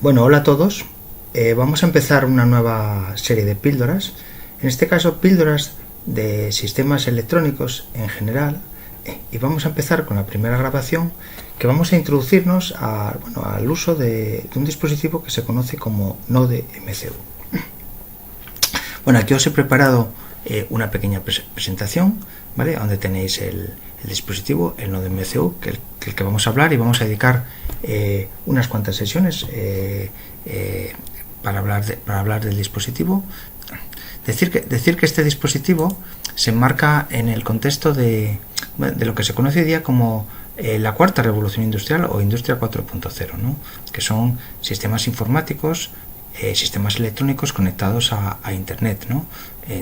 Bueno, hola a todos. Vamos a empezar una nueva serie de píldoras. En este caso, píldoras de sistemas electrónicos en general. Y vamos a empezar con la primera grabación, que vamos a introducirnos al uso de un dispositivo que se conoce como Node MCU. Bueno, aquí os he preparado una pequeña presentación, ¿vale? Donde tenéis el dispositivo, el Node MCU, que el que vamos a hablar, y vamos a dedicar unas cuantas sesiones para hablar del dispositivo. Decir que este dispositivo se enmarca en el contexto de lo que se conoce hoy día como la cuarta revolución industrial o industria 4.0, ¿no? Que son sistemas informáticos, sistemas electrónicos conectados a Internet, ¿no?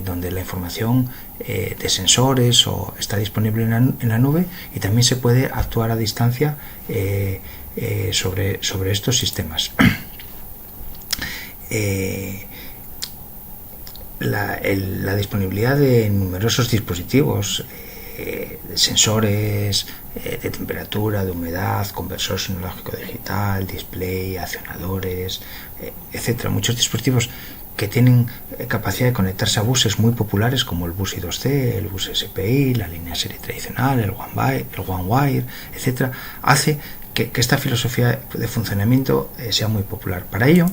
Donde la información de sensores está disponible en la nube, y también se puede actuar a distancia sobre estos sistemas. La disponibilidad de numerosos dispositivos, sensores de temperatura, de humedad, conversor sinológico digital, display, accionadores, etcétera. Muchos dispositivos que tienen capacidad de conectarse a buses muy populares como el bus I2C, el bus SPI, la línea serie tradicional, el One Wire, etcétera, hace que esta filosofía de funcionamiento sea muy popular. Para ello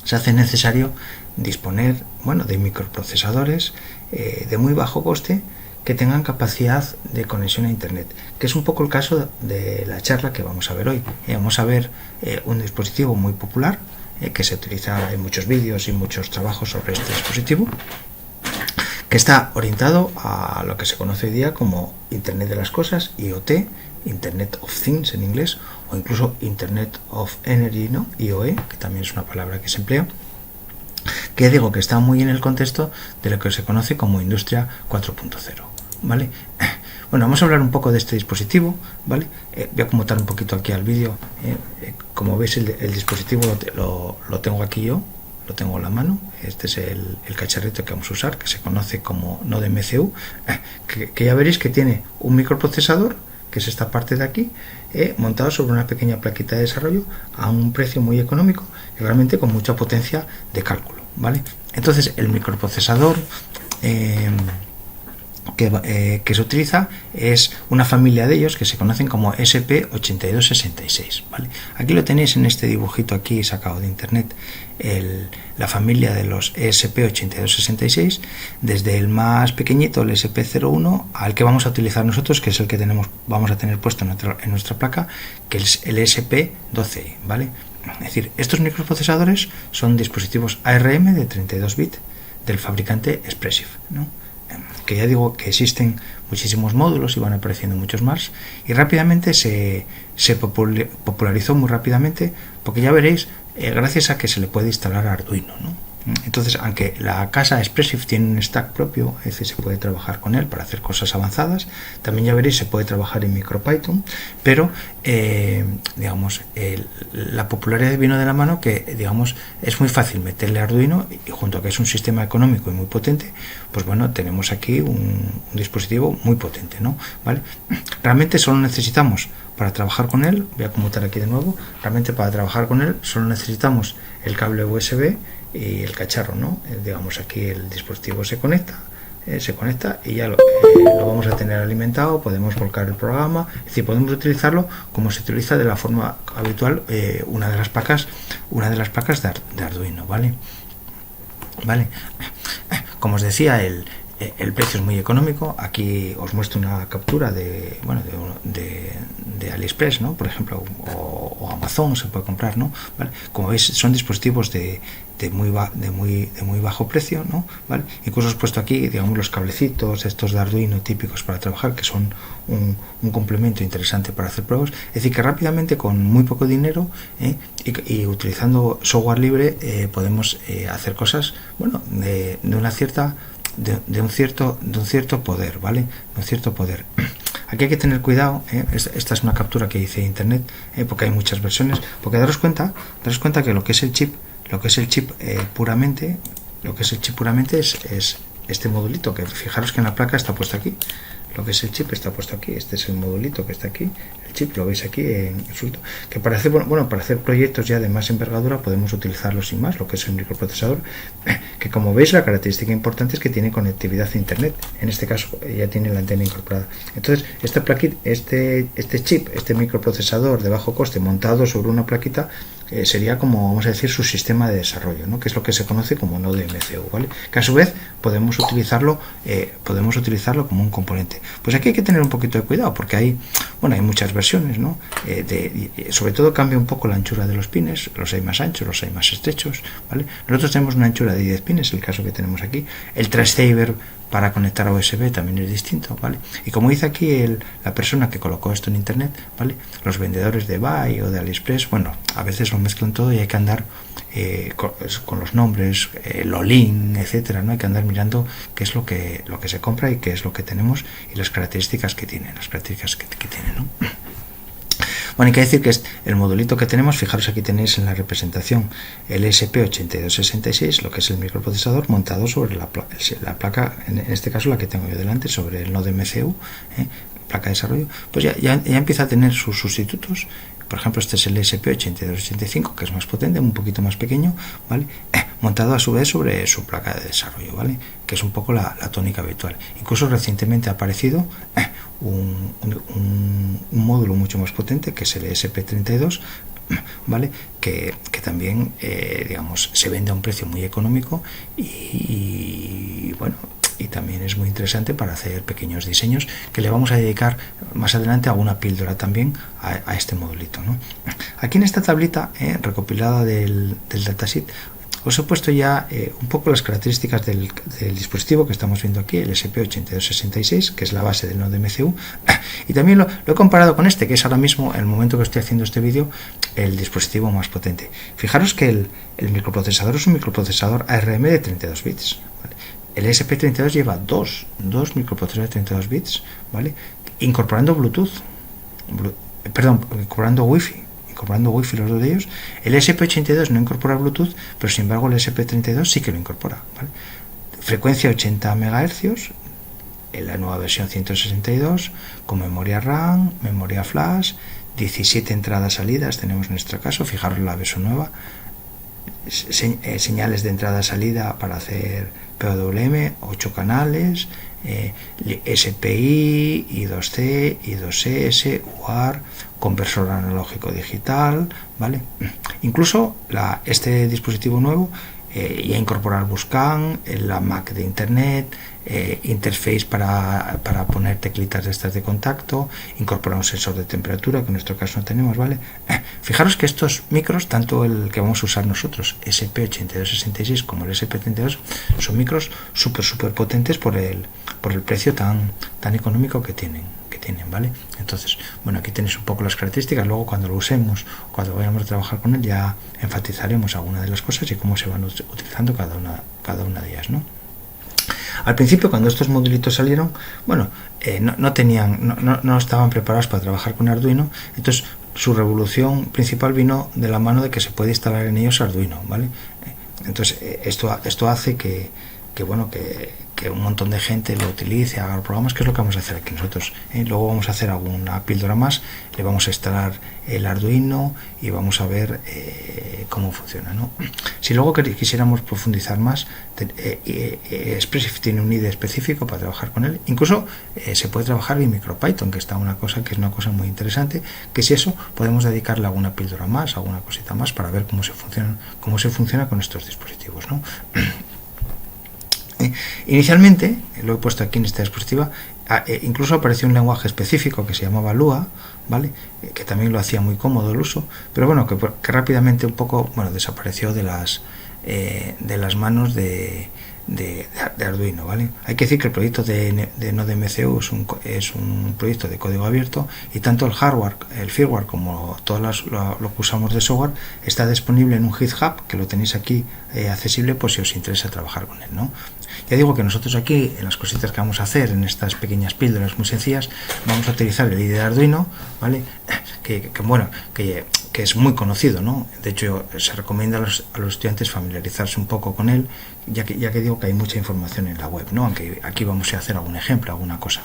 se hace necesario disponer de microprocesadores de muy bajo coste que tengan capacidad de conexión a Internet, que es un poco el caso de la charla que vamos a ver hoy. Vamos a ver un dispositivo muy popular que se utiliza en muchos vídeos y muchos trabajos sobre este dispositivo, que está orientado a lo que se conoce hoy día como Internet de las Cosas, IoT, Internet of Things en inglés, o incluso Internet of Energy, ¿no? IoE, que también es una palabra que se emplea, que digo que está muy en el contexto de lo que se conoce como Industria 4.0, ¿vale? Bueno, vamos a hablar un poco de este dispositivo, ¿vale? Voy a acomotar un poquito aquí al vídeo. Como veis, el dispositivo lo tengo aquí yo, lo tengo en la mano. Este es el cacharrito que vamos a usar, que se conoce como Node MCU, que ya veréis que tiene un microprocesador, que es esta parte de aquí, montado sobre una pequeña plaquita de desarrollo a un precio muy económico y realmente con mucha potencia de cálculo, ¿vale? Entonces, el microprocesador que se utiliza es una familia de ellos que se conocen como ESP8266, ¿vale? Aquí lo tenéis en este dibujito aquí sacado de internet, la familia de los ESP8266, desde el más pequeñito, el ESP01, al que vamos a utilizar nosotros, que es el que vamos a tener puesto en nuestra placa, que es el ESP12, ¿vale? Es decir, estos microprocesadores son dispositivos ARM de 32 bits del fabricante Espressif, ¿no? Que ya digo que existen muchísimos módulos y van apareciendo muchos más, y rápidamente se popularizó muy rápidamente, porque ya veréis, gracias a que se le puede instalar Arduino, ¿no? Entonces, aunque la casa Espressif tiene un stack propio, es decir, se puede trabajar con él para hacer cosas avanzadas, también ya veréis se puede trabajar en MicroPython, pero la popularidad vino de la mano que, es muy fácil meterle Arduino, y junto a que es un sistema económico y muy potente, pues bueno, tenemos aquí un dispositivo muy potente, ¿no? ¿Vale? Realmente solo necesitamos, para trabajar con él, voy a conmutar aquí de nuevo, realmente para trabajar con él solo necesitamos el cable USB y el cacharro, ¿no? Aquí el dispositivo se conecta y ya lo vamos a tener alimentado. Podemos volcar el programa, es decir, podemos utilizarlo como se utiliza de la forma habitual una de las placas de Arduino, ¿vale? Como os decía, el precio es muy económico. Aquí os muestro una captura de AliExpress, ¿no? Por ejemplo, o Amazon se puede comprar, ¿no? ¿Vale? Como veis, son dispositivos de muy bajo precio, ¿no? ¿Vale? Incluso os he puesto aquí, los cablecitos estos de Arduino típicos para trabajar, que son un complemento interesante para hacer pruebas. Es decir, que rápidamente, con muy poco dinero y utilizando software libre, podemos hacer cosas, de un cierto poder, ¿vale? De un cierto poder. Aquí hay que tener cuidado, esta es una captura que hice de internet, porque hay muchas versiones, porque daros cuenta que lo que es el chip puramente es este modulito, que fijaros que en la placa está puesto aquí, lo que es el chip está puesto aquí. Este es el modulito que está aquí. El chip lo veis aquí en el suelto. Que para hacer, para hacer proyectos ya de más envergadura podemos utilizarlo sin más, lo que es el microprocesador, que como veis la característica importante es que tiene conectividad a internet. En este caso ya tiene la antena incorporada. Entonces esta plaquita, este chip, este microprocesador de bajo coste montado sobre una plaquita, sería como, vamos a decir, su sistema de desarrollo, ¿no? Que es lo que se conoce como nodo MCU, ¿vale? Que a su vez podemos utilizarlo como un componente. Pues aquí hay que tener un poquito de cuidado porque hay muchas versiones, ¿no? Sobre todo cambia un poco la anchura de los pines, los hay más anchos, los hay más estrechos, ¿vale? Nosotros tenemos una anchura de 10 pines, el caso que tenemos aquí. El transceiver para conectar a USB también es distinto, ¿vale? Y como dice aquí la persona que colocó esto en internet, ¿vale? Los vendedores de eBay o de AliExpress, a veces lo mezclan todo y hay que andar con los nombres, Lolin, etcétera, ¿no? Hay que andar mirando qué es lo que se compra y qué es lo que tenemos y las características que tiene, ¿no? Bueno, hay que decir que el modulito que tenemos, fijaros aquí tenéis en la representación el ESP8266, lo que es el microprocesador montado sobre la placa, en este caso la que tengo yo delante, sobre el nodo MCU, placa de desarrollo, pues ya empieza a tener sus sustitutos. Por ejemplo, este es el ESP8285, que es más potente, un poquito más pequeño, ¿vale? Montado a su vez sobre su placa de desarrollo, ¿vale? Que es un poco la tónica habitual. Incluso recientemente ha aparecido un módulo mucho más potente, que es el ESP32, ¿vale? Que también, se vende a un precio muy económico y también es muy interesante para hacer pequeños diseños, que le vamos a dedicar más adelante alguna píldora también a este modulito, ¿no? Aquí en esta tablita recopilada del datasheet os he puesto ya un poco las características del dispositivo que estamos viendo aquí, el ESP8266, que es la base del nodo MCU, y también lo he comparado con este, que es ahora mismo, en el momento que estoy haciendo este vídeo, el dispositivo más potente. Fijaros que el microprocesador es un microprocesador ARM de 32 bits, ¿vale? El ESP32 lleva dos microprocesadores de 32 bits, ¿vale? Incorporando incorporando Wi-Fi los dos de ellos. El ESP82 no incorpora Bluetooth, pero sin embargo el ESP32 sí que lo incorpora, ¿vale? Frecuencia 80 MHz, en la nueva versión 162, con memoria RAM, memoria flash, 17 entradas salidas tenemos en nuestro caso, fijaros la versión nueva, señales de entrada-salida para hacer PWM, 8 canales, SPI, I2C, I2S, UART, conversor analógico digital, ¿vale? Incluso este dispositivo nuevo ya incorpora el Buscan, la Mac de internet, interface para poner teclitas de estas de contacto, incorpora un sensor de temperatura que en nuestro caso no tenemos, ¿vale? Fijaros que estos micros, tanto el que vamos a usar nosotros, SP8266, como el SP32, son micros súper potentes por el precio tan económico que tienen, ¿vale? Entonces, aquí tenéis un poco las características. Luego cuando lo usemos, cuando vayamos a trabajar con él, ya enfatizaremos algunas de las cosas y cómo se van utilizando cada una de ellas, ¿no? Al principio, cuando estos modulitos salieron, no estaban preparados para trabajar con Arduino. Entonces su revolución principal vino de la mano de que se puede instalar en ellos Arduino, ¿vale? Entonces esto hace que un montón de gente lo utilice, haga programas, que es lo que vamos a hacer aquí nosotros. Luego vamos a hacer alguna píldora más, le vamos a instalar el Arduino y vamos a ver cómo funciona, ¿no? Si luego quisiéramos profundizar más, Expressif tiene un IDE específico para trabajar con él. Incluso se puede trabajar en MicroPython, que es una cosa muy interesante, que si eso podemos dedicarle alguna píldora más, alguna cosita más para ver cómo se funciona con estos dispositivos, ¿no? Inicialmente, lo he puesto aquí en esta diapositiva, incluso apareció un lenguaje específico que se llamaba Lua, ¿vale? Que también lo hacía muy cómodo el uso, pero que rápidamente un poco desapareció de las manos de Arduino, ¿vale? Hay que decir que el proyecto de Node MCU es un proyecto de código abierto y tanto el hardware, el firmware, como todo lo que usamos de software está disponible en un GitHub, que lo tenéis aquí accesible por si os interesa trabajar con él, ¿no? Ya digo que nosotros aquí, en las cositas que vamos a hacer, en estas pequeñas píldoras muy sencillas, vamos a utilizar el IDE de Arduino, ¿vale? Que que es muy conocido, ¿no? De hecho, se recomienda a los estudiantes familiarizarse un poco con él, ya que digo que hay mucha información en la web, ¿no? Aunque aquí vamos a hacer algún ejemplo, alguna cosa.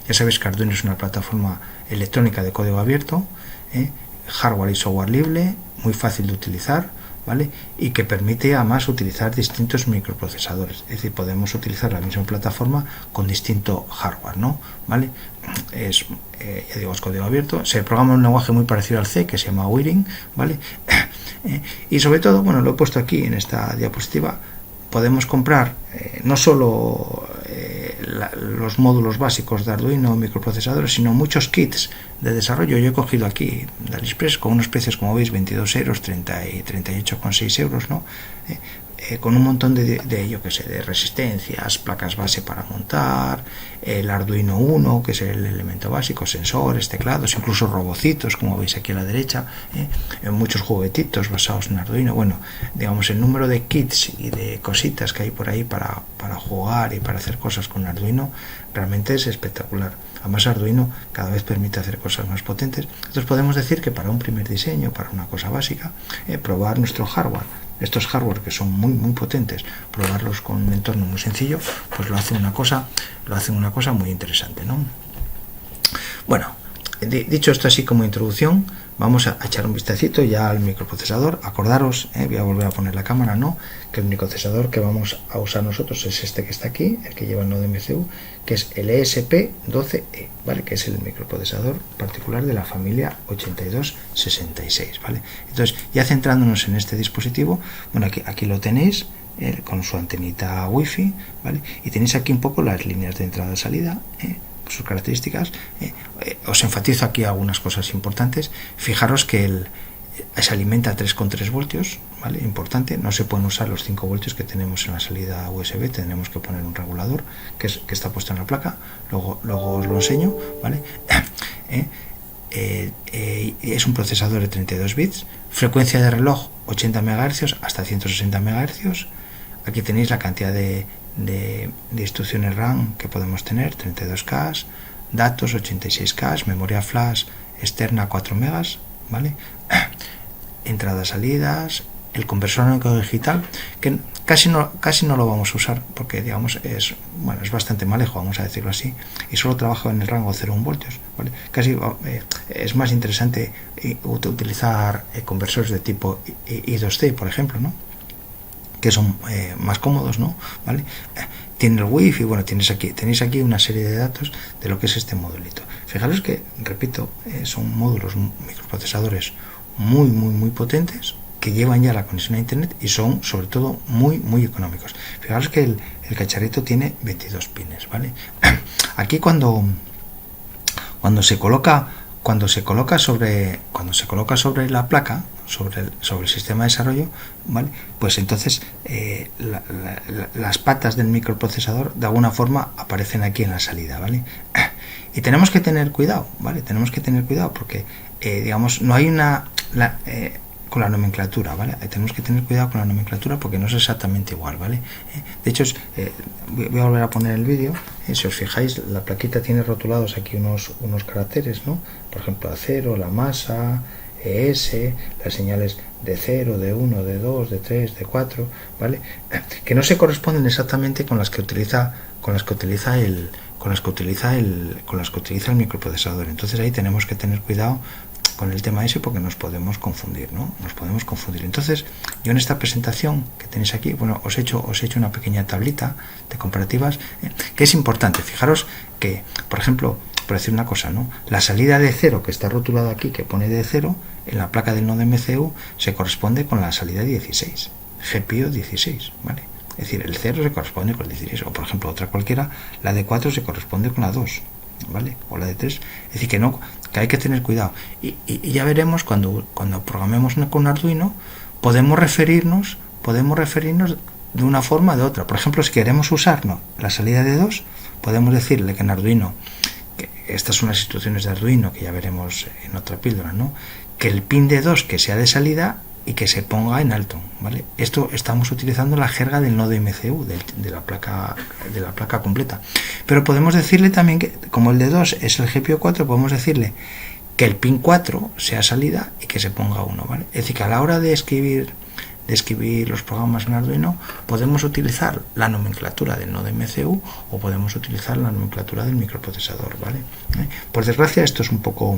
Ya sabéis que Arduino es una plataforma electrónica de código abierto, hardware y software libre, muy fácil de utilizar, ¿vale? Y que permite además utilizar distintos microprocesadores, es decir, podemos utilizar la misma plataforma con distinto hardware, ¿no? ¿Vale? Es, ya digo, es código abierto, se programa un lenguaje muy parecido al C que se llama Wiring, ¿vale? Y sobre todo, bueno, lo he puesto aquí en esta diapositiva, podemos comprar no solo los módulos básicos de Arduino, microprocesadores, sino muchos kits de desarrollo. Yo he cogido aquí de AliExpress con unos precios, como veis, 22 euros, 30 y 38,6 euros, ¿no? Con un montón yo que sé, de resistencias, placas base para montar, el Arduino Uno, que es el elemento básico, sensores, teclados, incluso robocitos, como veis aquí a la derecha, muchos juguetitos basados en Arduino. Bueno, digamos, el número de kits y de cositas que hay por ahí para jugar y para hacer cosas con Arduino realmente es espectacular. Además, Arduino cada vez permite hacer cosas más potentes. Entonces podemos decir que para un primer diseño, para una cosa básica, probar nuestro hardware, estos hardware que son muy potentes, probarlos con un entorno muy sencillo, pues lo hacen una cosa muy interesante, ¿no? Bueno, dicho esto así como introducción, vamos a echar un vistacito ya al microprocesador. Acordaros, voy a volver a poner la cámara, ¿no? Que el microprocesador que vamos a usar nosotros es este que está aquí, el que lleva el nodo MCU, que es el ESP12E, ¿vale? Que es el microprocesador particular de la familia 8266, ¿vale? Entonces, ya centrándonos en este dispositivo, bueno, aquí lo tenéis, con su antenita wifi, ¿vale? Y tenéis aquí un poco las líneas de entrada-salida, sus características. Os enfatizo aquí algunas cosas importantes. Fijaros que se alimenta a 3,3 voltios, ¿vale? Importante, no se pueden usar los 5 voltios que tenemos en la salida USB, tendremos que poner un regulador que está puesto en la placa, luego os lo enseño, ¿vale? Es un procesador de 32 bits, frecuencia de reloj 80 MHz hasta 160 MHz. Aquí tenéis la cantidad de instrucciones RAM que podemos tener, 32K, datos 86K, memoria flash externa 4 megas, ¿vale? Entradas, salidas, el conversor análogo digital, que casi no lo vamos a usar porque, digamos, es bastante malejo, vamos a decirlo así, y solo trabaja en el rango 0,1 voltios, ¿vale? Casi es más interesante utilizar conversores de tipo I2C, por ejemplo, ¿no? Que son más cómodos, ¿no? ¿Vale? Tiene el wifi, bueno, tenéis aquí una serie de datos de lo que es este modulito. Fijaros que, repito, son módulos microprocesadores muy potentes, que llevan ya la conexión a internet y son sobre todo muy económicos. Fijaros que el cacharrito tiene 22 pines, ¿vale? Aquí cuando se coloca sobre la placa, sobre el sistema de desarrollo, ¿vale? Pues entonces las patas del microprocesador de alguna forma aparecen aquí en la salida, ¿vale? Y tenemos que tener cuidado, ¿vale? Tenemos que tener cuidado porque, digamos, no hay con la nomenclatura, ¿vale? Tenemos que tener cuidado con la nomenclatura porque no es exactamente igual, ¿vale? De hecho, voy a volver a poner el vídeo. Si os fijáis, la plaquita tiene rotulados aquí unos caracteres, ¿no? Por ejemplo, acero, la masa, ES, las señales de 0, de 1, de 2, de 3, de 4, ¿vale? Que no se corresponden exactamente con las que utiliza el microprocesador. Entonces ahí tenemos que tener cuidado con el tema ese porque nos podemos confundir, ¿no? Entonces, yo en esta presentación que tenéis aquí, bueno, os he hecho una pequeña tablita de comparativas, que es importante. Fijaros que, por ejemplo, por decir una cosa, ¿no? La salida de 0 que está rotulada aquí, que pone de 0, en la placa del nodo MCU se corresponde con la salida 16, GPIO 16, ¿vale? Es decir, el 0 se corresponde con el 16, o por ejemplo otra cualquiera, la de 4 se corresponde con la 2, ¿vale? O la de 3, es decir, que hay que tener cuidado. Y ya veremos cuando programemos con Arduino, podemos referirnos de una forma o de otra. Por ejemplo, si queremos usar la salida de 2, podemos decirle que en Arduino, que estas son las instrucciones de Arduino, que ya veremos en otra píldora, ¿no? Que el pin de 2 que sea de salida y que se ponga en alto, ¿vale? Esto estamos utilizando la jerga del nodo MCU, de la placa completa. Pero podemos decirle también que, como el de 2 es el GPIO 4, podemos decirle que el pin 4 sea salida y que se ponga 1, ¿vale? Es decir, que a la hora de escribir los programas en Arduino podemos utilizar la nomenclatura del nodo MCU o podemos utilizar la nomenclatura del microprocesador, ¿vale? Por desgracia esto es un poco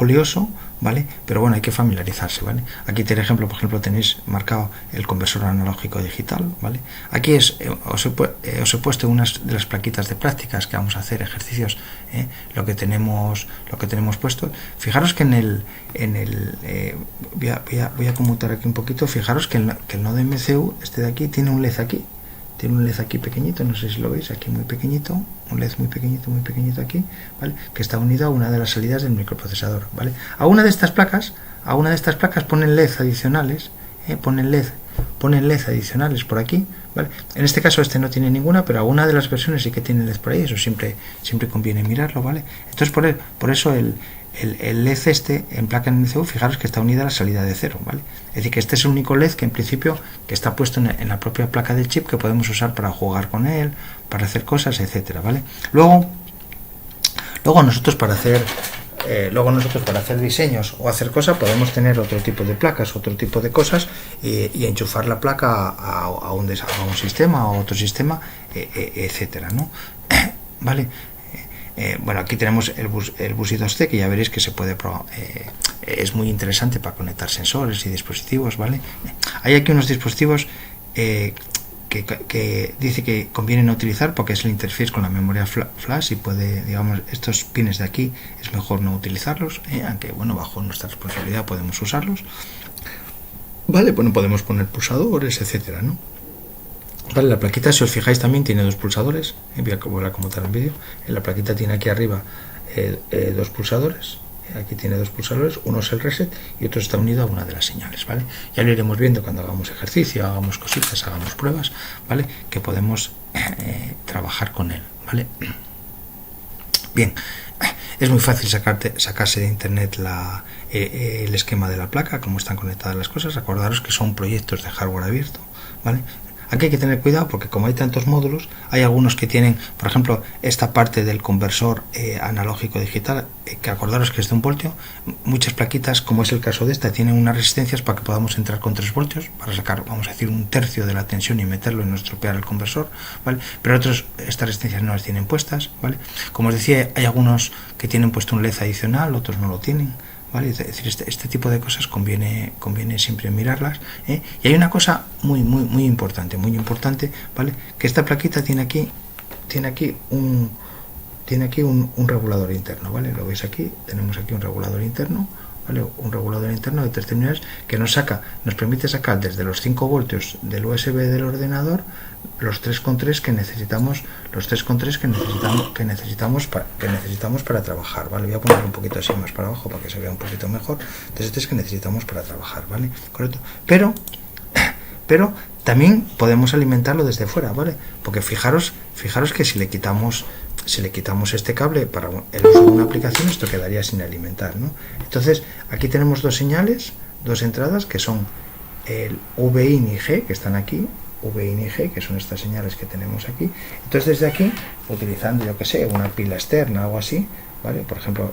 lioso, ¿vale? Pero bueno, hay que familiarizarse, ¿vale? Aquí por ejemplo tenéis marcado el conversor analógico digital, ¿vale? Aquí os he puesto unas de las plaquitas de prácticas que vamos a hacer ejercicios, lo que tenemos puesto. Fijaros que voy a conmutar aquí un poquito. Fijaros que el nodo MCU, este de aquí, tiene un LED aquí. Tiene un LED aquí pequeñito, no sé si lo veis, aquí muy pequeñito, un LED muy pequeñito aquí, ¿vale? Que está unido a una de las salidas del microprocesador, ¿vale? A una de estas placas ponen LED adicionales, ponen LED adicionales por aquí, ¿vale? En este caso este no tiene ninguna, pero alguna de las versiones sí que tiene LED por ahí, eso siempre conviene mirarlo, ¿vale? Entonces por eso el LED en placa MCU, fijaros que está unida a la salida de 0, ¿vale? Es decir, que este es el único LED que en principio que está puesto en la propia placa del chip, que podemos usar para jugar con él, para hacer cosas, etcétera, ¿vale? Luego nosotros para hacer diseños o hacer cosas podemos tener otro tipo de placas, otro tipo de cosas y enchufar la placa a un sistema, a otro sistema, etcétera, ¿no? ¿Vale? Bueno, aquí tenemos el bus I2C, que ya veréis que se puede es muy interesante para conectar sensores y dispositivos, ¿vale? Hay aquí unos dispositivos que dice que conviene no utilizar porque es el interface con la memoria flash y puede, digamos, estos pines de aquí es mejor no utilizarlos, aunque bueno, bajo nuestra responsabilidad podemos usarlos, ¿vale? Bueno, podemos poner pulsadores, etcétera, ¿no? Vale, la plaquita, si os fijáis, también tiene dos pulsadores. Voy a conmutar el vídeo. La plaquita tiene aquí arriba dos pulsadores. Aquí tiene dos pulsadores, uno es el reset y otro está unido a una de las señales, ¿vale? Ya lo iremos viendo cuando hagamos ejercicio, hagamos cositas, hagamos pruebas, ¿vale? Que podemos trabajar con él, ¿vale? Bien, es muy fácil sacarse de internet el esquema de la placa, cómo están conectadas las cosas. Acordaros que son proyectos de hardware abierto, ¿vale? Aquí hay que tener cuidado porque como hay tantos módulos, hay algunos que tienen, por ejemplo, esta parte del conversor analógico digital, que acordaros que es de 1 voltio. Muchas plaquitas, como es el caso de esta, tienen unas resistencias para que podamos entrar con 3 voltios, para sacar, vamos a decir, 1/3 de la tensión y meterlo y no estropear el conversor, ¿vale? Pero otros, estas resistencias no las tienen puestas, ¿vale? Como os decía, hay algunos que tienen puesto un LED adicional, otros no lo tienen, ¿vale? Es decir, este tipo de cosas conviene siempre mirarlas, ¿eh? Y hay una cosa muy importante, ¿vale? Que esta plaquita tiene aquí un regulador interno, ¿vale? Lo veis aquí, tenemos aquí un regulador interno, ¿vale? Un regulador interno de 3 terminales que nos permite sacar desde los 5 voltios del USB del ordenador los 3,3 que necesitamos, para trabajar, ¿vale? Voy a poner un poquito así más para abajo para que se vea un poquito mejor. 3,3 que necesitamos para trabajar, ¿vale? Correcto. Pero también podemos alimentarlo desde fuera, ¿vale? Porque fijaros que si le quitamos este cable para el uso de una aplicación, esto quedaría sin alimentar, ¿no? Entonces aquí tenemos dos señales, dos entradas que son el VIN y G, que están aquí, VIN y G, que son estas señales que tenemos aquí. Entonces desde aquí, utilizando, yo que sé, una pila externa o algo así, ¿vale? Por ejemplo,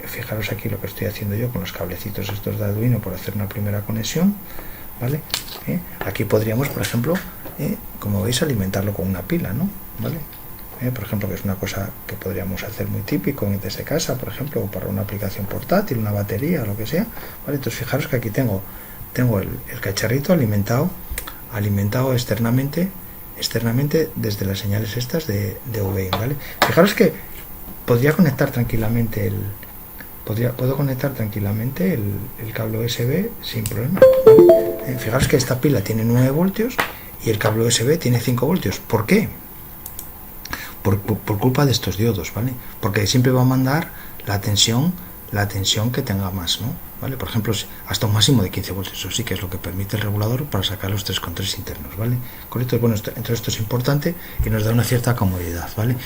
fijaros aquí lo que estoy haciendo yo con los cablecitos estos de Arduino por hacer una primera conexión, ¿vale? Aquí podríamos, por ejemplo, como veis, alimentarlo con una pila, ¿no? ¿Vale? Por ejemplo, que es una cosa que podríamos hacer muy típico desde casa, por ejemplo, o para una aplicación portátil, una batería, lo que sea, ¿vale? Entonces fijaros que aquí tengo el cacharrito alimentado externamente desde las señales estas de VIN, ¿vale? Fijaros que podría conectar tranquilamente puedo conectar tranquilamente el cable USB sin problema, ¿vale? Fijaros que esta pila tiene 9 voltios y el cable USB tiene 5 voltios. ¿Por qué? Por culpa de estos diodos, ¿vale? Porque siempre va a mandar la tensión que tenga más, ¿no? ¿Vale? Por ejemplo, hasta un máximo de 15 voltios, eso sí que es lo que permite el regulador para sacar los 3,3 internos, ¿vale? Correcto, bueno, entonces esto es importante y nos da una cierta comodidad, ¿vale?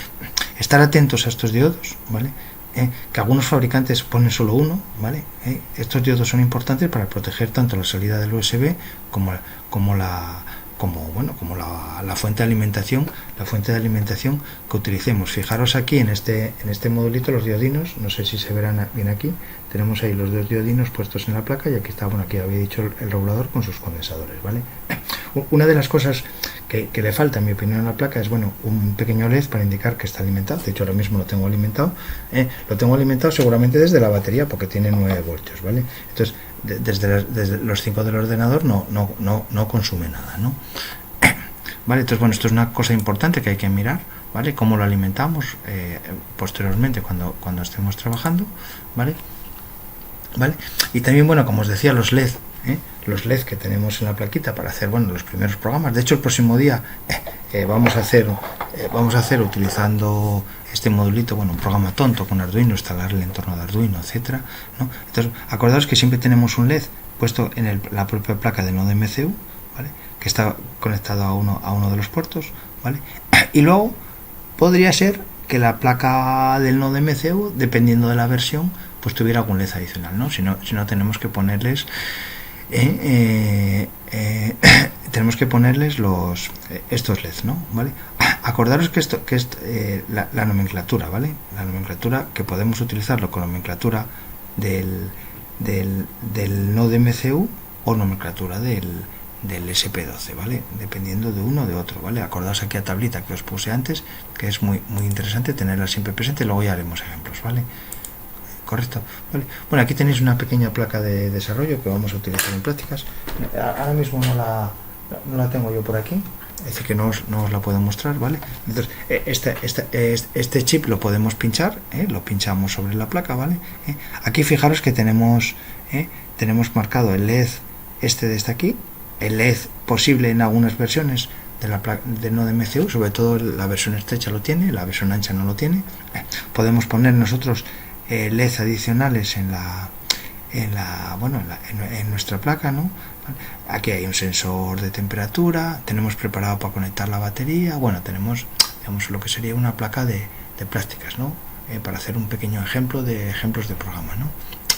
Estar atentos a estos diodos, ¿vale? Que algunos fabricantes ponen solo uno, ¿vale? Estos diodos son importantes para proteger tanto la salida del USB como como la fuente de alimentación, que utilicemos. Fijaros aquí en este modulito los diodinos, no sé si se verán bien aquí, tenemos ahí los dos diodinos puestos en la placa, y aquí está, aquí había dicho el regulador con sus condensadores, ¿vale? Una de las cosas que le falta, en mi opinión, a la placa es, un pequeño LED para indicar que está alimentado. De hecho, ahora mismo lo tengo alimentado, seguramente desde la batería, porque tiene 9 voltios, ¿vale? Entonces, desde los 5 del ordenador no consume nada, ¿no? Vale, entonces, esto es una cosa importante que hay que mirar, ¿vale? Cómo lo alimentamos posteriormente cuando estemos trabajando, ¿vale? Y también, como os decía, los LED que tenemos en la plaquita para hacer, los primeros programas. De hecho, el próximo día vamos a hacer utilizando este modulito, un programa tonto con Arduino, instalar el entorno de Arduino, etcétera, ¿no? Entonces, acordaos que siempre tenemos un LED puesto en la propia placa del nodo MCU, ¿vale? Que está conectado a uno de los puertos, ¿vale? Y luego podría ser que la placa del nodo MCU, dependiendo de la versión, pues tuviera algún LED adicional, ¿no? Si no tenemos que ponerles estos LEDs, ¿no? ¿Vale? Acordaros que la nomenclatura, ¿vale? La nomenclatura que podemos utilizarlo con nomenclatura del nodo MCU o nomenclatura del SP12, ¿vale? Dependiendo de uno o de otro, ¿vale? Acordaos aquí a tablita que os puse antes, que es muy interesante tenerla siempre presente. Luego ya haremos ejemplos, ¿vale? Correcto, vale. Aquí tenéis una pequeña placa de desarrollo que vamos a utilizar en prácticas. Ahora mismo no la tengo yo por aquí, es decir, que no os la puedo mostrar, ¿vale? Entonces, este chip lo podemos pinchar, lo pinchamos sobre la placa, ¿vale? Aquí fijaros que tenemos marcado el LED desde aquí, el LED posible en algunas versiones del nodo MCU, sobre todo la versión estrecha lo tiene, la versión ancha no lo tiene. Podemos poner nosotros LEDs adicionales en nuestra placa, ¿no? Aquí hay un sensor de temperatura, tenemos preparado para conectar la batería, tenemos, digamos, lo que sería una placa de prácticas, ¿no? Para hacer un pequeño ejemplos de programa, ¿no?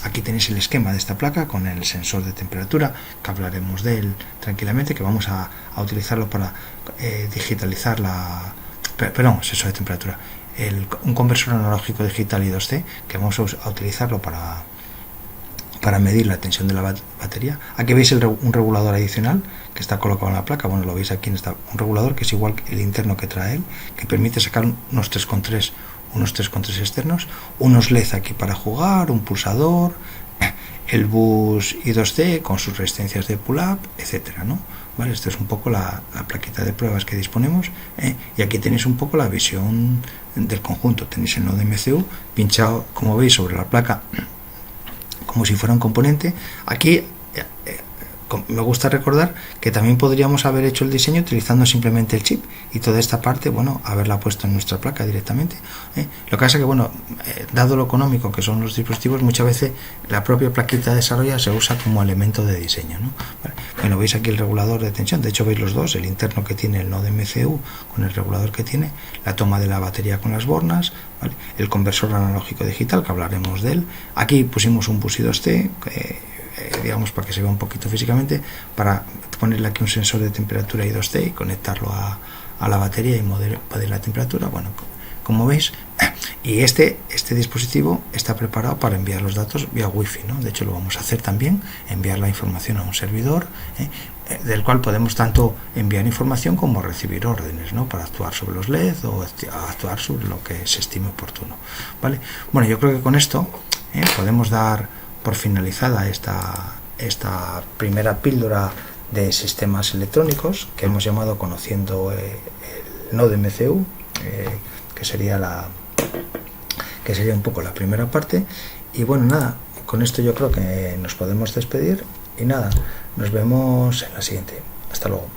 Aquí tenéis el esquema de esta placa con el sensor de temperatura, que hablaremos de él tranquilamente, que vamos a utilizarlo para digitalizar sensor de temperatura, un conversor analógico digital y 2C, que vamos a utilizarlo para medir la tensión de la batería. Aquí veis un regulador adicional que está colocado en la placa, lo veis aquí, un regulador que es igual que el interno que trae él, que permite sacar unos 3,3 externos, unos LED aquí para jugar, un pulsador, el bus I2C con sus resistencias de pull-up, etcétera, ¿no? ¿Vale? Esta es un poco la plaqueta de pruebas que disponemos, y aquí tenéis un poco la visión del conjunto. Tenéis el nodo MCU pinchado, como veis, sobre la placa como si fuera un componente. Aquí me gusta recordar que también podríamos haber hecho el diseño utilizando simplemente el chip y toda esta parte, haberla puesto en nuestra placa directamente. Lo que pasa es que, dado lo económico que son los dispositivos, muchas veces la propia plaquita de desarrollo se usa como elemento de diseño, ¿no? Vale. Veis aquí el regulador de tensión, de hecho veis los dos, el interno que tiene el nodo MCU con el regulador que tiene, la toma de la batería con las bornas, ¿vale? El conversor analógico digital, que hablaremos de él. Aquí pusimos un bus I2C, digamos, para que se vea un poquito físicamente, para ponerle aquí un sensor de temperatura I2C y conectarlo a la batería y medir la temperatura. Como veis, y este dispositivo está preparado para enviar los datos vía Wi-Fi, ¿no? De hecho, lo vamos a hacer también, enviar la información a un servidor, del cual podemos tanto enviar información como recibir órdenes, ¿no? Para actuar sobre los LED o actuar sobre lo que se estime oportuno, ¿vale? Yo creo que con esto podemos dar por finalizada esta primera píldora de sistemas electrónicos que hemos llamado Conociendo el nodo MCU, que sería un poco la primera parte. Y nada, con esto yo creo que nos podemos despedir y nada, nos vemos en la siguiente. Hasta luego.